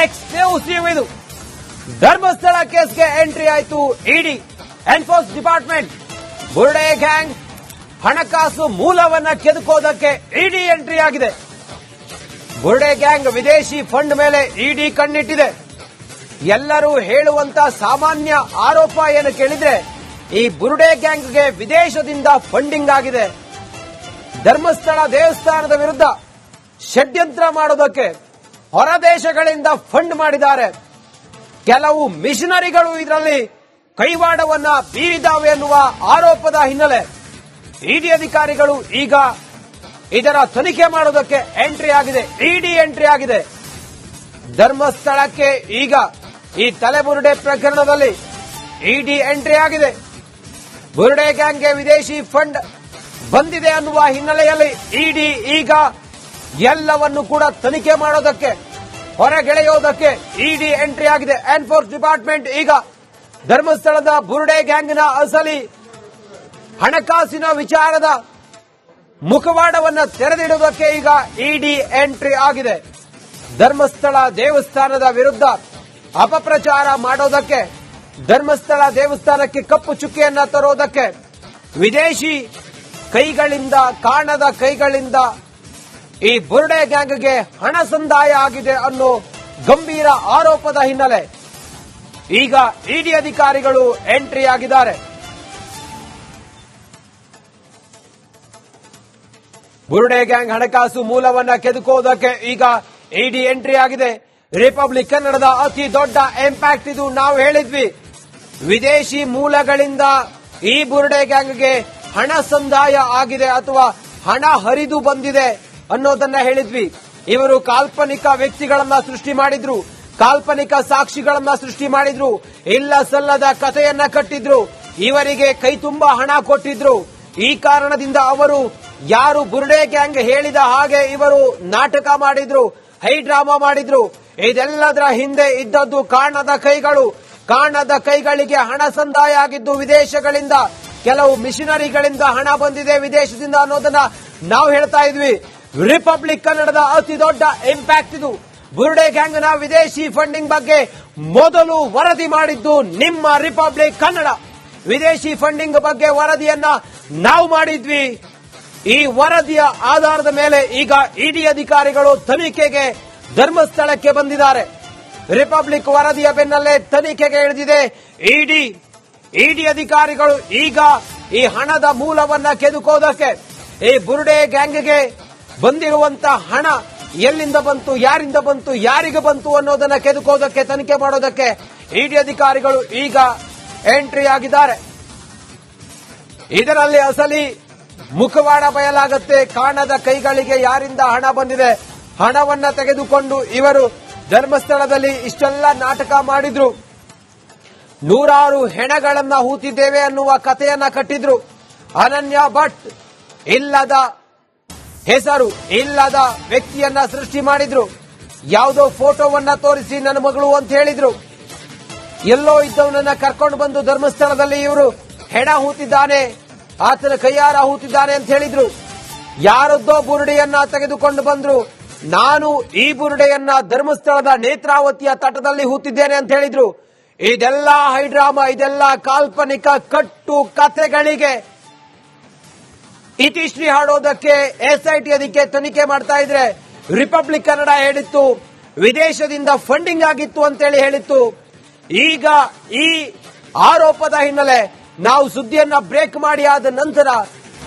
Exclusive ಇದು. Dharmasthala ಕೇಸ್ಗೆ entry ಆಯಿತು ಇಡಿ enforce department. ಬುರುಡೆ gang ಹಣಕಾಸು ಮೂಲವನ್ನ ಕೆದಕೋದಕ್ಕೆ ಇಡಿ ಎಂಟ್ರಿ ಆಗಿದೆ. ಬುರುಡೆ ಗ್ಯಾಂಗ್ ವಿದೇಶಿ ಫಂಡ್ ಮೇಲೆ ಇಡಿ ಕಣ್ಣಿಟ್ಟಿದೆ. ಎಲ್ಲರೂ ಹೇಳುವಂತ ಸಾಮಾನ್ಯ ಆರೋಪ ಏನು ಕೇಳಿದ್ರೆ, ಈ ಬುರುಡೆ ಗ್ಯಾಂಗ್ಗೆ ವಿದೇಶದಿಂದ ಫಂಡಿಂಗ್ ಆಗಿದೆ. ಧರ್ಮಸ್ಥಳ ದೇವಸ್ಥಾನದ ವಿರುದ್ಧ ಷಡ್ಯಂತ್ರ ಮಾಡೋದಕ್ಕೆ ಹೊರ ದೇಶಗಳಿಂದ ಫಂಡ್ ಮಾಡಿದ್ದಾರೆ. ಕೆಲವು ಮಿಷನರಿಗಳು ಇದರಲ್ಲಿ ಕೈವಾಡವನ್ನ ಬೀರಿದಾವೆ ಎನ್ನುವ ಆರೋಪದ ಹಿನ್ನೆಲೆ ಇಡಿ ಅಧಿಕಾರಿಗಳು ಈಗ ಇದರ ತನಿಖೆ ಮಾಡೋದಕ್ಕೆ ಎಂಟ್ರಿ ಆಗಿದೆ. ಇಡಿ ಎಂಟ್ರಿ ಆಗಿದೆ ಧರ್ಮಸ್ಥಳಕ್ಕೆ. ಈಗ ಈ ತಲೆಬುರುಡೆ ಪ್ರಕರಣದಲ್ಲಿ ಇಡಿ ಎಂಟ್ರಿ ಆಗಿದೆ. ಬುರುಡೆ ಗ್ಯಾಂಗ್ಗೆ ವಿದೇಶಿ ಫಂಡ್ ಬಂದಿದೆ ಅನ್ನುವ ಹಿನ್ನೆಲೆಯಲ್ಲಿ ಇಡಿ ಈಗ ಎಲ್ಲವನ್ನು ಕೂಡ ತನಿಖೆ ಮಾಡೋದಕ್ಕೆ, ಹೊರಗೆಳೆಯೋದಕ್ಕೆ ಇಡಿ ಎಂಟ್ರಿ ಆಗಿದೆ. ಎನ್ಫೋರ್ಸ್ ಡಿಪಾರ್ಟ್ಮೆಂಟ್ ಈಗ ಧರ್ಮಸ್ಥಳದ ಬುರುಡೆ ಗ್ಯಾಂಗ್ನ ಅಸಲಿ ಹಣಕಾಸಿನ ವಿಚಾರದ ಮುಖವಾಡವನ್ನು ತೆರೆದಿಡುವುದಕ್ಕೆ ಈಗ ಇಡಿ ಎಂಟ್ರಿ ಆಗಿದೆ. ಧರ್ಮಸ್ಥಳ ದೇವಸ್ಥಾನದ ವಿರುದ್ಧ ಅಪಪ್ರಚಾರ ಮಾಡೋದಕ್ಕೆ, ಧರ್ಮಸ್ಥಳ ದೇವಸ್ಥಾನಕ್ಕೆ ಕಪ್ಪು ಚುಕ್ಕಿಯನ್ನ ತರೋದಕ್ಕೆ ವಿದೇಶಿ ಕೈಗಳಿಂದ, ಕಾಣದ ಕೈಗಳಿಂದ ಈ ಬುರುಡೆ ಗ್ಯಾಂಗ್ಗೆ ಹಣ ಸಂದಾಯ ಆಗಿದೆ ಅನ್ನೋ ಗಂಭೀರ ಆರೋಪದ ಹಿನ್ನೆಲೆ ಈಗ ಇಡಿ ಅಧಿಕಾರಿಗಳು ಎಂಟ್ರಿ ಆಗಿದ್ದಾರೆ. ಬುರುಡೆ ಗ್ಯಾಂಗ್ ಹಣಕಾಸು ಮೂಲವನ್ನ ಕೆದಕೋದಕ್ಕೆ ಈಗ ಇಡಿ ಎಂಟ್ರಿ ಆಗಿದೆ. ರಿಪಬ್ಲಿಕ್ ಕನ್ನಡದ ಅತಿ ದೊಡ್ಡ ಇಂಪ್ಯಾಕ್ಟ್ ಇದು. ನಾವು ಹೇಳಿದ್ವಿ, ವಿದೇಶಿ ಮೂಲಗಳಿಂದ ಈ ಬುರುಡೆ ಗ್ಯಾಂಗ್ಗೆ ಹಣ ಸಂದಾಯ ಆಗಿದೆ ಅಥವಾ ಹಣ ಹರಿದು ಬಂದಿದೆ ಅನ್ನೋದನ್ನ ಹೇಳಿದ್ವಿ. ಇವರು ಕಾಲ್ಪನಿಕ ವ್ಯಕ್ತಿಗಳನ್ನ ಸೃಷ್ಟಿ ಮಾಡಿದ್ರು, ಕಾಲ್ಪನಿಕ ಸಾಕ್ಷಿಗಳನ್ನ ಸೃಷ್ಟಿ ಮಾಡಿದ್ರು, ಇಲ್ಲ ಸಲ್ಲದ ಕಥೆಯನ್ನ ಕಟ್ಟಿದ್ರು, ಇವರಿಗೆ ಕೈ ತುಂಬಾ ಹಣ ಕೊಟ್ಟಿದ್ರು. ಈ ಕಾರಣದಿಂದ ಅವರು ಯಾರು ಬುರುಡೆ ಗ್ಯಾಂಗ್ ಹೇಳಿದ ಹಾಗೆ ಇವರು ನಾಟಕ ಮಾಡಿದ್ರು, ಹೈ ಡ್ರಾಮಾ ಮಾಡಿದ್ರು. ಇದೆಲ್ಲದರ ಹಿಂದೆ ಇದ್ದದ್ದು ಕಾಣದ ಕೈಗಳು. ಕಾಣದ ಕೈಗಳಿಗೆ ಹಣ ಸಂದಾಯ ಆಗಿದ್ದು ವಿದೇಶಗಳಿಂದ, ಕೆಲವು ಮಿಷನರಿಗಳಿಂದ ಹಣ ಬಂದಿದೆ ವಿದೇಶದಿಂದ ಅನ್ನೋದನ್ನ ನಾವು ಹೇಳ್ತಾ ಇದ್ವಿ. ರಿಪಬ್ಲಿಕ್ ಕನ್ನಡದ ಅತಿ ದೊಡ್ಡ ಇಂಪ್ಯಾಕ್ಟ್ ಇದು. ಬುರುಡೆ ಗ್ಯಾಂಗ್ನ ವಿದೇಶಿ ಫಂಡಿಂಗ್ ಬಗ್ಗೆ ಮೊದಲು ವರದಿ ಮಾಡಿದ್ದು ನಿಮ್ಮ ರಿಪಬ್ಲಿಕ್ ಕನ್ನಡ. ವಿದೇಶಿ ಫಂಡಿಂಗ್ ಬಗ್ಗೆ ವರದಿಯನ್ನ ನಾವು ಮಾಡಿದ್ವಿ. ಈ ವರದಿಯ ಆಧಾರದ ಮೇಲೆ ಈಗ ಇಡಿ ಅಧಿಕಾರಿಗಳು ತನಿಖೆಗೆ ಧರ್ಮಸ್ಥಳಕ್ಕೆ ಬಂದಿದ್ದಾರೆ. ರಿಪಬ್ಲಿಕ್ ವರದಿಯ ಬೆನ್ನಲ್ಲೇ ತನಿಖೆಗೆ ಇಳಿದಿದೆ ಇಡಿ. ಇಡಿ ಅಧಿಕಾರಿಗಳು ಈಗ ಈ ಹಣದ ಮೂಲವನ್ನ ಕೆದಕೋದಕ್ಕೆ, ಈ ಬುರುಡೆ ಗ್ಯಾಂಗ್ಗೆ ಬಂದಿರುವಂತಹ ಹಣ ಎಲ್ಲಿಂದ ಬಂತು, ಯಾರಿಂದ ಬಂತು, ಯಾರಿಗೆ ಬಂತು ಅನ್ನೋದನ್ನ ಕೆದಕೋದಕ್ಕೆ, ತನಿಖೆ ಮಾಡೋದಕ್ಕೆ ಇಡಿ ಅಧಿಕಾರಿಗಳು ಈಗ ಎಂಟ್ರಿ ಆಗಿದ್ದಾರೆ. ಇದರಲ್ಲಿ ಅಸಲಿ ಮುಖವಾಡ ಬಯಲಾಗುತ್ತೆ. ಕಾಣದ ಕೈಗಳಿಗೆ ಯಾರಿಂದ ಹಣ ಬಂದಿದೆ, ಹಣವನ್ನ ತೆಗೆದುಕೊಂಡು ಇವರು ಧರ್ಮಸ್ಥಳದಲ್ಲಿ ಇಷ್ಟೆಲ್ಲ ನಾಟಕ ಮಾಡಿದ್ರು. ನೂರಾರು ಹೆಣಗಳನ್ನ ಹೂತಿದ್ದೇವೆ ಅನ್ನುವ ಕಥೆಯನ್ನ ಕಟ್ಟಿದ್ರು. ಅನನ್ಯ ಭಟ್ ಇಲ್ಲದ ಹೆಸರು, ಇಲ್ಲದ ವ್ಯಕ್ತಿಯನ್ನ ಸೃಷ್ಟಿ ಮಾಡಿದ್ರು. ಯಾವುದೋ ಫೋಟೋವನ್ನ ತೋರಿಸಿ ನನ್ನ ಮಗಳು ಅಂತ ಹೇಳಿದ್ರು. ಎಲ್ಲೋ ಇದ್ದವನನ್ನ ಕರ್ಕೊಂಡು ಬಂದು ಧರ್ಮಸ್ಥಳದಲ್ಲಿ ಇವರು ಹೆಣ ಹೂತಿದ್ದಾನೆ, ಆತನ ಕೈಯಾರ ಹೂತಿದ್ದಾನೆ ಅಂತ ಹೇಳಿದ್ರು. ಯಾರದ್ದೋ ಬುರುಡೆಯನ್ನ ತೆಗೆದುಕೊಂಡು ಬಂದ್ರು. ನಾನು ಈ ಬುರುಡೆಯನ್ನ ಧರ್ಮಸ್ಥಳದ ನೇತ್ರಾವತಿಯ ತಟದಲ್ಲಿ ಹೂತಿದ್ದೇನೆ ಅಂತ ಹೇಳಿದ್ರು. ಇದೆಲ್ಲ ಹೈಡ್ರಾಮಾ, ಇದೆಲ್ಲ ಕಾಲ್ಪನಿಕ ಕಟ್ಟು ಕಥೆಗಳಿಗೆ ಇತಿಶ್ರೀ ಹಾಡೋದಕ್ಕೆ ಎಸ್ಐಟಿ ಅದಕ್ಕೆ ತನಿಖೆ ಮಾಡ್ತಾ ಇದ್ರೆ, ರಿಪಬ್ಲಿಕ್ ಕನ್ನಡ ಹೇಳಿತ್ತು ವಿದೇಶದಿಂದ ಫಂಡಿಂಗ್ ಆಗಿತ್ತು ಅಂತೇಳಿ ಹೇಳಿತ್ತು. ಈಗ ಈ ಆರೋಪದ ಹಿನ್ನೆಲೆ ನಾವು ಸುದ್ದಿಯನ್ನ ಬ್ರೇಕ್ ಮಾಡಿ ಆದ ನಂತರ,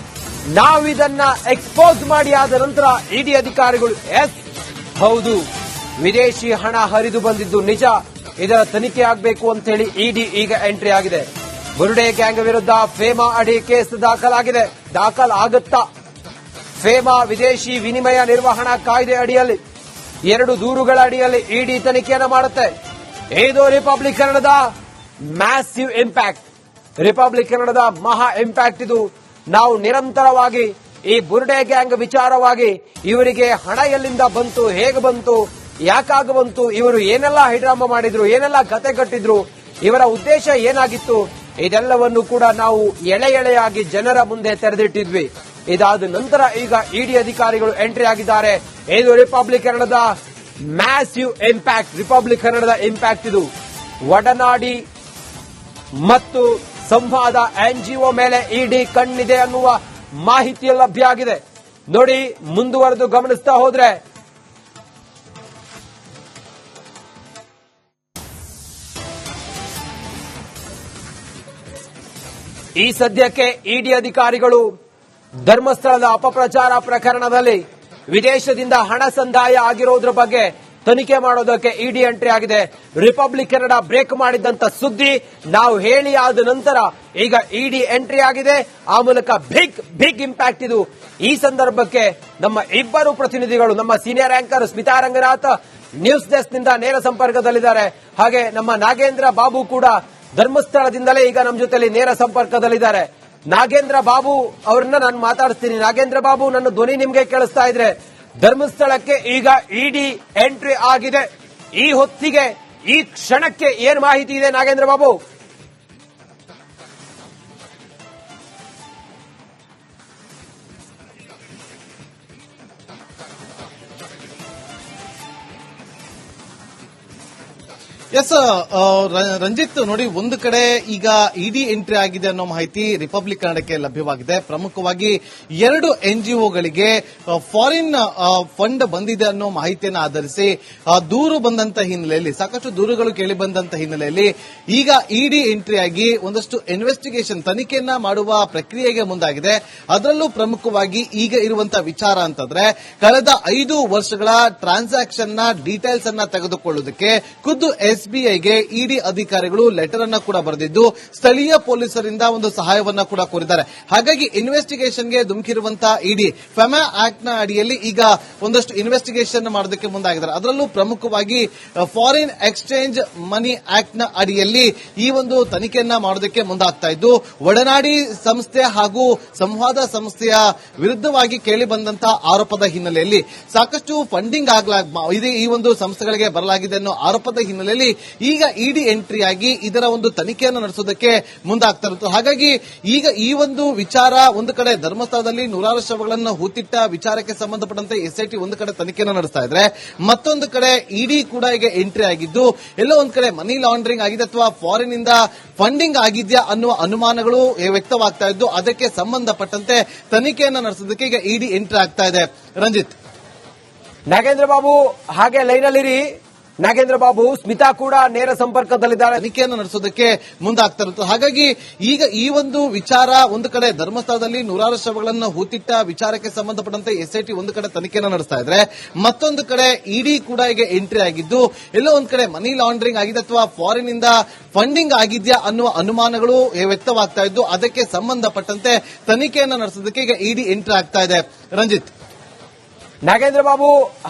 ನಾವಿದನ್ನ ಎಕ್ಸ್ಪೋಸ್ ಮಾಡಿ ಆದ ನಂತರ ಇಡಿ ಅಧಿಕಾರಿಗಳು ಎಸ್ ಹೌದು ವಿದೇಶಿ ಹಣ ಹರಿದು ಬಂದಿದ್ದು ನಿಜ, ಇದರ ತನಿಖೆ ಆಗಬೇಕು ಅಂತ ಹೇಳಿ ಇಡಿ ಈಗ ಎಂಟ್ರಿ ಆಗಿದೆ. ಬುರುಡೆ ಗ್ಯಾಂಗ್ ವಿರುದ್ಧ ಫೇಮಾ ಅಡಿ ಕೇಸ್ ದಾಖಲಾಗಿದೆ. ದಾಖಲಾಗುತ್ತಾ? ಫೇಮಾ ವಿದೇಶಿ ವಿನಿಮಯ ನಿರ್ವಹಣಾ ಕಾಯ್ದೆ ಅಡಿಯಲ್ಲಿ 2 ದೂರುಗಳ ಅಡಿಯಲ್ಲಿ ಇಡಿ ತನಿಖೆಯನ್ನು ಮಾಡುತ್ತೆ. ಇದು ರಿಪಬ್ಲಿಕ್ ಕನ್ನಡದ ಮ್ಯಾಸಿವ್ ಇಂಪ್ಯಾಕ್ಟ್, ರಿಪಬ್ಲಿಕ್ ಕನ್ನಡದ ಮಹಾ ಇಂಪ್ಯಾಕ್ಟ್ ಇದು. ನಾವು ನಿರಂತರವಾಗಿ ಈ ಬುರುಡೆ ಗ್ಯಾಂಗ್ ವಿಚಾರವಾಗಿ ಇವರಿಗೆ ಹಣ ಎಲ್ಲಿಂದ ಬಂತು, ಹೇಗೆ ಬಂತು, ಯಾಕಾಗ ಬಂತು, ಇವರು ಏನೆಲ್ಲ ಹೈಡ್ರಾಮಾ ಮಾಡಿದ್ರು, ಏನೆಲ್ಲ ಕತೆ ಕಟ್ಟಿದ್ರು, ಇವರ ಉದ್ದೇಶ ಏನಾಗಿತ್ತು, ಇದೆಲ್ಲವನ್ನು ಕೂಡ ನಾವು ಎಳೆ ಎಳೆಯಾಗಿ ಜನರ ಮುಂದೆ ತೆರೆದಿಟ್ಟಿದ್ವಿ. ಇದಾದ ನಂತರ ಈಗ ಇಡಿ ಅಧಿಕಾರಿಗಳು ಎಂಟ್ರಿ ಆಗಿದ್ದಾರೆ. ಇದು ರಿಪಬ್ಲಿಕ್ ಕನ್ನಡದ ಮ್ಯಾಸಿವ್ ಇಂಪ್ಯಾಕ್ಟ್, ರಿಪಬ್ಲಿಕ್ ಕನ್ನಡದ ಇಂಪ್ಯಾಕ್ಟ್ ಇದು. ಒಡನಾಡಿ ಮತ್ತು ಸಂವಾದ ಎನ್ಜಿಒ ಮೇಲೆ ಇಡಿ ಕಣ್ಣಿದೆ ಅನ್ನುವ ಮಾಹಿತಿ ಲಭ್ಯ ಆಗಿದೆ. ನೋಡಿ, ಮುಂದುವರೆದು ಗಮನಿಸ್ತಾ ಹೋದ್ರೆ ಈ ಸದ್ಯಕ್ಕೆ ಇಡಿ ಅಧಿಕಾರಿಗಳು ಧರ್ಮಸ್ಥಳದ ಅಪಪ್ರಚಾರ ಪ್ರಕರಣದಲ್ಲಿ ವಿದೇಶದಿಂದ ಹಣ ಸಂದಾಯ ಆಗಿರೋದ್ರ ಬಗ್ಗೆ ತನಿಖೆ ಮಾಡೋದಕ್ಕೆ ಇಡಿ ಎಂಟ್ರಿ ಆಗಿದೆ. ರಿಪಬ್ಲಿಕ್ ಕನ್ನಡ ಬ್ರೇಕ್ ಮಾಡಿದಂತ ಸುದ್ದಿ ನಾವು ಹೇಳಿ ಆದ ನಂತರ ಈಗ ಇಡಿ ಎಂಟ್ರಿ ಆಗಿದೆ. ಆ ಮೂಲಕ ಬಿಗ್ ಇಂಪ್ಯಾಕ್ಟ್ ಇದು. ಈ ಸಂದರ್ಭಕ್ಕೆ ನಮ್ಮ ಇಬ್ಬರು ಪ್ರತಿನಿಧಿಗಳು, ನಮ್ಮ senior anchor Smita Ranganath news desk ನಿಂದ ನೇರ ಸಂಪರ್ಕದಲ್ಲಿದ್ದಾರೆ. ಹಾಗೆ ನಮ್ಮ ನಾಗೇಂದ್ರ ಬಾಬು ಕೂಡ ಧರ್ಮಸ್ಥಳದಿಂದಲೇ ಈಗ ನಮ್ಮ ಜೊತೆಲಿ ನೇರ ಸಂಪರ್ಕದಲ್ಲಿದ್ದಾರೆ. ನಾಗೇಂದ್ರ ಬಾಬು ಅವರನ್ನ ನಾನು ಮಾತಾಡಿಸ್ತೀನಿ. ನಾಗೇಂದ್ರ ಬಾಬು, ನನ್ನ ಧ್ವನಿ ನಿಮ್ಗೆ ಕೇಳಿಸ್ತಾ ಇದ್ರೆ, ಧರ್ಮಸ್ಥಳಕ್ಕೆ ಈಗ ಇಡಿ ಎಂಟ್ರಿ ಆಗಿದೆ. ಈ ಹೊತ್ತಿಗೆ, ಈ ಕ್ಷಣಕ್ಕೆ ಏನ್ ಮಾಹಿತಿ ಇದೆ ನಾಗೇಂದ್ರ ಬಾಬು? ಎಸ್ ರಂಜಿತ್, ನೋಡಿ, ಒಂದು ಕಡೆ ಈಗ ಇಡಿ ಎಂಟ್ರಿ ಆಗಿದೆ ಅನ್ನೋ ಮಾಹಿತಿ ರಿಪಬ್ಲಿಕ್ ಕನ್ನಡಕ್ಕೆ ಲಭ್ಯವಾಗಿದೆ. ಪ್ರಮುಖವಾಗಿ 2 ಎನ್ಜಿಒಗಳಿಗೆ ಫಾರಿನ್ ಫಂಡ್ ಬಂದಿದೆ ಅನ್ನೋ ಮಾಹಿತಿಯನ್ನು ಆಧರಿಸಿ ದೂರು ಬಂದಂತ ಹಿನ್ನೆಲೆಯಲ್ಲಿ, ಸಾಕಷ್ಟು ದೂರುಗಳು ಕೇಳಿ ಬಂದಂತ ಹಿನ್ನೆಲೆಯಲ್ಲಿ ಈಗ ಇಡಿ ಎಂಟ್ರಿ ಆಗಿ ಒಂದಷ್ಟು ಇನ್ವೆಸ್ಟಿಗೇಷನ್, ತನಿಖೆಯನ್ನ ಮಾಡುವ ಪ್ರಕ್ರಿಯೆಗೆ ಮುಂದಾಗಿದೆ. ಅದರಲ್ಲೂ ಪ್ರಮುಖವಾಗಿ ಈಗ ಇರುವಂತಹ ವಿಚಾರ ಅಂತಂದ್ರೆ, ಕಳೆದ 5 ವರ್ಷಗಳ ಟ್ರಾನ್ಸಾಕ್ಷನ್ ನ ಡೀಟೇಲ್ಸ್ ಅನ್ನ ತೆಗೆದುಕೊಳ್ಳುವುದಕ್ಕೆ ಖುದ್ದು ಎಸ್ಬಿಐಗೆ ಇಡಿ ಅಧಿಕಾರಿಗಳು ಲೆಟರ್ ಅನ್ನ ಕೂಡ ಬರೆದಿದ್ದು ಸ್ಥಳೀಯ ಪೊಲೀಸರಿಂದ ಒಂದು ಸಹಾಯವನ್ನ ಕೂಡ ಕೋರಿದ್ದಾರೆ. ಹಾಗಾಗಿ ಇನ್ವೆಸ್ಟಿಗೇಷನ್ಗೆ ಧುಮುಕಿರುವಂತಹ ಇಡಿ ಫೆಮಾ ಆಕ್ಟ್ ನ ಅಡಿಯಲ್ಲಿ ಈಗ ಒಂದಷ್ಟು ಇನ್ವೆಸ್ಟಿಗೇಷನ್ ಮಾಡೋದಕ್ಕೆ ಮುಂದಾಗಿದ್ದಾರೆ. ಅದರಲ್ಲೂ ಪ್ರಮುಖವಾಗಿ ಫಾರಿನ್ ಎಕ್ಸ್ಚೇಂಜ್ ಮನಿ ಆಕ್ಟ್ ನ ಅಡಿಯಲ್ಲಿ ಈ ಒಂದು ತನಿಖೆಯನ್ನ ಮಾಡೋದಕ್ಕೆ ಮುಂದಾಗ್ತಾ ಇದ್ದು, ಒಡನಾಡಿ ಸಂಸ್ಥೆ ಹಾಗೂ ಸಂವಾದ ಸಂಸ್ಥೆಯ ವಿರುದ್ಧವಾಗಿ ಕೇಳಿ ಬಂದಂತಹ ಆರೋಪದ ಹಿನ್ನೆಲೆಯಲ್ಲಿ ಸಾಕಷ್ಟು ಫಂಡಿಂಗ್ ಈ ಒಂದು ಸಂಸ್ಥೆಗಳಿಗೆ ಬರಲಾಗಿದೆ ಅನ್ನೋ ಆರೋಪದ ಹಿನ್ನೆಲೆಯಲ್ಲಿ ಈಗ ಇಡಿ ಎಂಟ್ರಿ ಆಗಿ ಇದರ ಒಂದು ತನಿಖೆಯನ್ನು ನಡೆಸೋದಕ್ಕೆ ಮುಂದಾಗ್ತಾ ಇರುತ್ತೆ. ಹಾಗಾಗಿ ಈಗ ಈ ಒಂದು ವಿಚಾರ, ಒಂದು ಕಡೆ ಧರ್ಮಸ್ಥಳದಲ್ಲಿ ನೂರಾರು ಶವಗಳನ್ನು ಹೂತಿಟ್ಟ ವಿಚಾರಕ್ಕೆ ಸಂಬಂಧಪಟ್ಟಂತೆ ಎಸ್ಐಟಿ ಒಂದು ಕಡೆ ತನಿಖೆಯನ್ನು ನಡೆಸ್ತಾ ಇದ್ರೆ, ಮತ್ತೊಂದು ಕಡೆ ಇಡಿ ಕೂಡ ಈಗ ಎಂಟ್ರಿ ಆಗಿದ್ದು, ಎಲ್ಲೋ ಒಂದು ಕಡೆ ಮನಿ ಲಾಂಡ್ರಿಂಗ್ ಆಗಿದೆ ಅಥವಾ ಫಾರಿನ್ ಇಂದ ಫಂಡಿಂಗ್ ಆಗಿದೆಯಾ ಅನ್ನುವ ಅನುಮಾನಗಳು ವ್ಯಕ್ತವಾಗ್ತಾ ಇದ್ದು, ಅದಕ್ಕೆ ಸಂಬಂಧಪಟ್ಟಂತೆ ತನಿಖೆಯನ್ನು ನಡೆಸೋದಕ್ಕೆ ಈಗ ಇಡಿ ಎಂಟ್ರಿ ಆಗ್ತಾ ಇದೆ. ರಂಜಿತ್, ನಾಗೇಂದ್ರ ಬಾಬು ಹಾಗೆ ಲೈನಲ್ಲಿರಿ. ನಾಗೇಂದ್ರ ಬಾಬು, ಸ್ಮಿತಾ ಕೂಡ ನೇರ ಸಂಪರ್ಕದಲ್ಲಿದ್ದಾರೆ. ತನಿಖೆಯನ್ನು ನಡೆಸೋದಕ್ಕೆ ಮುಂದಾಗ್ತಾ ಇರುತ್ತೆ. ಹಾಗಾಗಿ ಈಗ ಈ ಒಂದು ವಿಚಾರ, ಒಂದು ಕಡೆ ಧರ್ಮಸ್ಥಳದಲ್ಲಿ ನೂರಾರು ಶವಗಳನ್ನು ಹೂತಿಟ್ಟ ವಿಚಾರಕ್ಕೆ ಸಂಬಂಧಪಟ್ಟಂತೆ ಎಸ್ಐಟಿ ಒಂದು ಕಡೆ ತನಿಖೆಯನ್ನು ನಡೆಸ್ತಾ ಇದ್ರೆ, ಮತ್ತೊಂದು ಕಡೆ ಇಡಿ ಕೂಡ ಈಗ ಎಂಟ್ರಿ ಆಗಿದ್ದು, ಎಲ್ಲೋ ಒಂದು ಕಡೆ ಮನಿ ಲಾಂಡ್ರಿಂಗ್ ಆಗಿದೆ ಅಥವಾ ಫಾರಿನ್ ಇಂದ ಫಂಡಿಂಗ್ ಆಗಿದೆಯಾ ಅನ್ನುವ ಅನುಮಾನಗಳು ವ್ಯಕ್ತವಾಗ್ತಾ ಇದ್ದು, ಅದಕ್ಕೆ ಸಂಬಂಧಪಟ್ಟಂತೆ ತನಿಖೆಯನ್ನು ನಡೆಸೋದಕ್ಕೆ ಈಗ ಇಡಿ ಎಂಟ್ರಿ ಆಗ್ತಾ ಇದೆ. ರಂಜಿತ್, ನಾಗೇಂದ್ರ ಬಾಬು